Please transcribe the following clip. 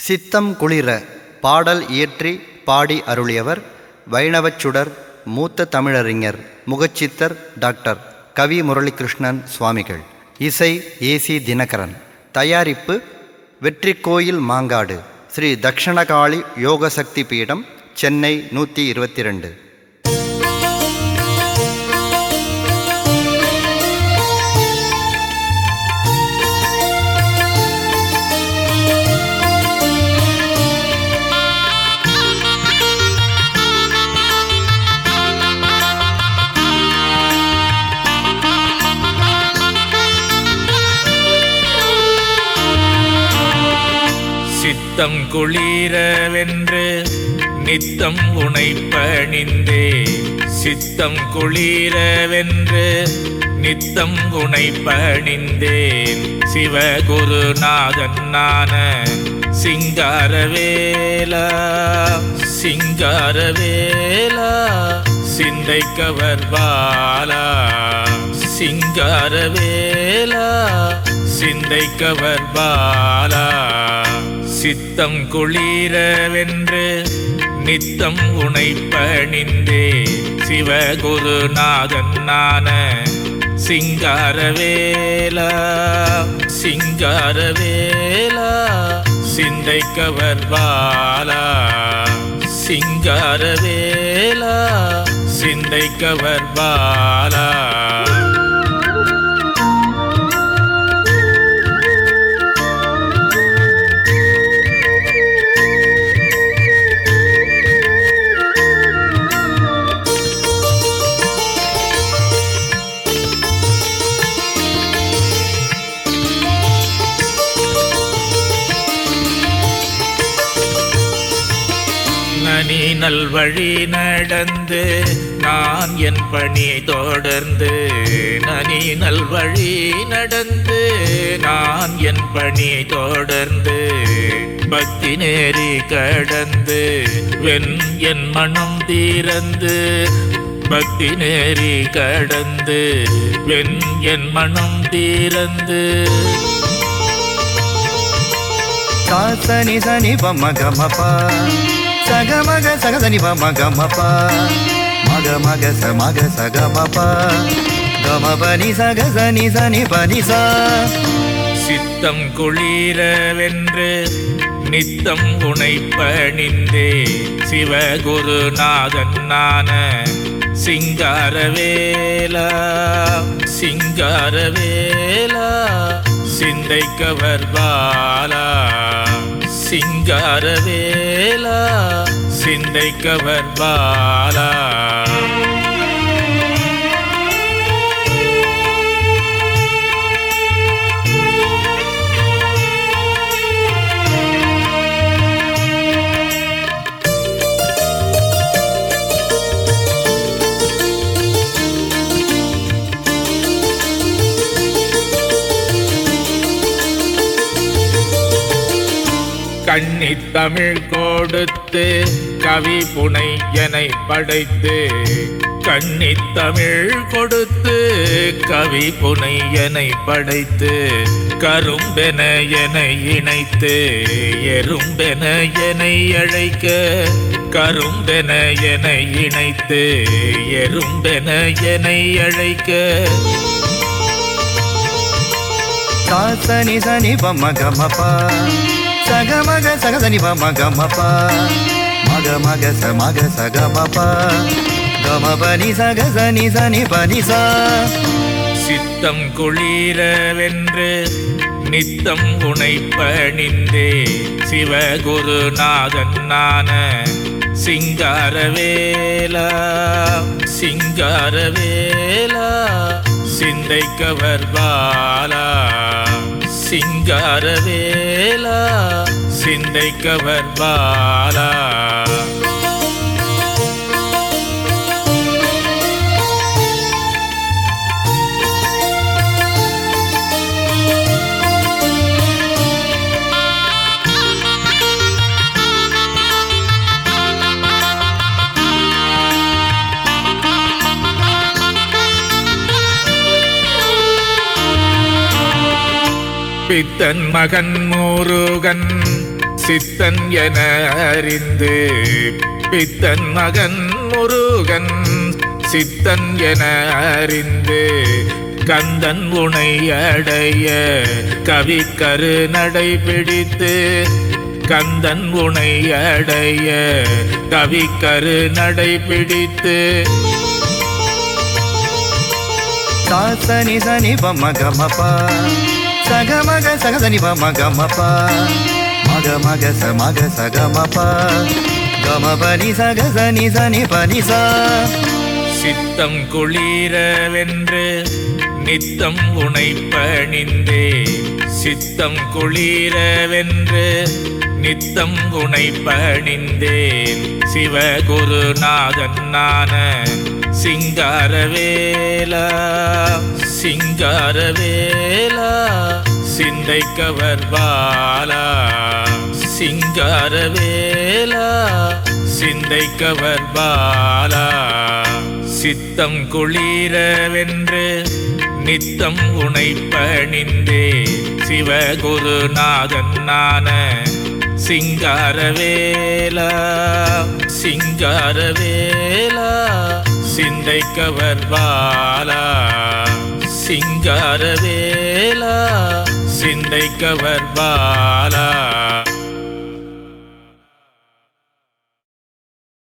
சித்தம் குளிர பாடல் இயற்றி பாடி அருளியவர் வைணவச் சுடர் மூத்த தமிழறிஞர் முகச்சித்தர் டாக்டர் கவி முரளிகிருஷ்ணன் சுவாமிகள். இசை ஏசி தினகரன். தயாரிப்பு வெற்றிக்கோயில் மாங்காடு, ஸ்ரீ தக்ஷணகாளி யோகசக்தி பீடம், சென்னை 122. சித்தம் குளிரவென்று நித்தம் உனைப்பணிந்தே, சித்தம் குளிரவென்று நித்தம் உனைப்பணிந்தேன். சிவகுருநாதன் நான சிங்காரவேலா, சிங்காரவேலா சிந்தைக்கவர் பாலா, சிங்காரவேலா சிந்தைக்கவர் பாலா. சித்தம் குளிரவென்று நித்தம் உனைப்பணிந்தே, சிவகுருநாதன் நான சிங்காரவேலா, சிங்காரவேலா சிந்தைக்கவர் பாலா, சிங்காரவேலா சிந்தைக்கவர் பாலா. நனி நல்வழி நடந்து நான் என் பணி தொடர்ந்து, நனி நல்வழி நடந்து நான் என் பணி தொடர்ந்து, பக்தி நேரி கடந்து வெண் என் மனம் தீரந்து, பக்தி நேரி கடந்து வெண் என் மனம் தீரந்து. சாசனி சனி பமகமபா சகமக சகசனி பமகமபா மகமக சமக சகமபா கமபனி சகசனி சனி பனிசா. சித்தம் குளிரவென்று நித்தம் உனைப்பணிந்தே, சிவகுருநாதன் நான சிங்காரவேலா, சிங்காரவேலா சிந்தைக்கவர் பாலா, சிங்காரவேலா சிந்தைக்கவர் பாலா. கன்னித் தமிழ் கொடுத்து கவி புனையனை படைத்து, கன்னித் தமிழ் கொடுத்து கவி புனையனை படைத்து, கரும்பென எனை இணைத்து எறும்பென எனை அழைக்க, கரும்பென எனை இணைத்து எறும்பென எனை அழைக்க. சாசனி சனி பமகமபா சகமக சகசனி பமகமபா மகமக சமக சகமபா கமபனி சகசனி சனி பனிசா. சித்தம் குளிரவென்று நித்தம் உனைப்பணிந்தே, சிவகுருநாதன் நான சிங்காரவேலா, சிங்காரவேலா சிந்தைக்கவர் பாலா, சிங்காரவேலா சிந்தைக்கவர் பாலா. பித்தன் மகன் முருகன் சித்தன் என அறிந்து பித்தன் மகன் முருகன் சித்தன் என அறிந்து கந்தன் உனை அடைய கவிக்கரு நடை பிடித்து கந்தன் உனை அடைய கவிக்கரு நடை பிடித்து சாசனி சனி பம்ம கமபா சகமக சகசனி பம்ம கமபா மக மக சமக சகமபா கமபனி சகசனி சனி பனிசா சித்தம் குளிரவென்று நித்தம் உனை பணிந்தே சித்தம் குளிரவென்று நித்தம் உனை பணிந்தேன் சிவகுருநாதன் நான சிங்காரவேலா சிங்காரவேலா சிந்தைக்கவர் பாலா சிங்காரவேலா சிந்தைக்கவர் பாலா சித்தம் குளிரவென்று நித்தம் உனை பணிந்தே சிவகுருநாதன் நான சிங்காரவேலா சிங்காரவேலா சிந்தைக்கவர் பாலா சிங்காரவேலா சிந்தைக்கவர் பாலா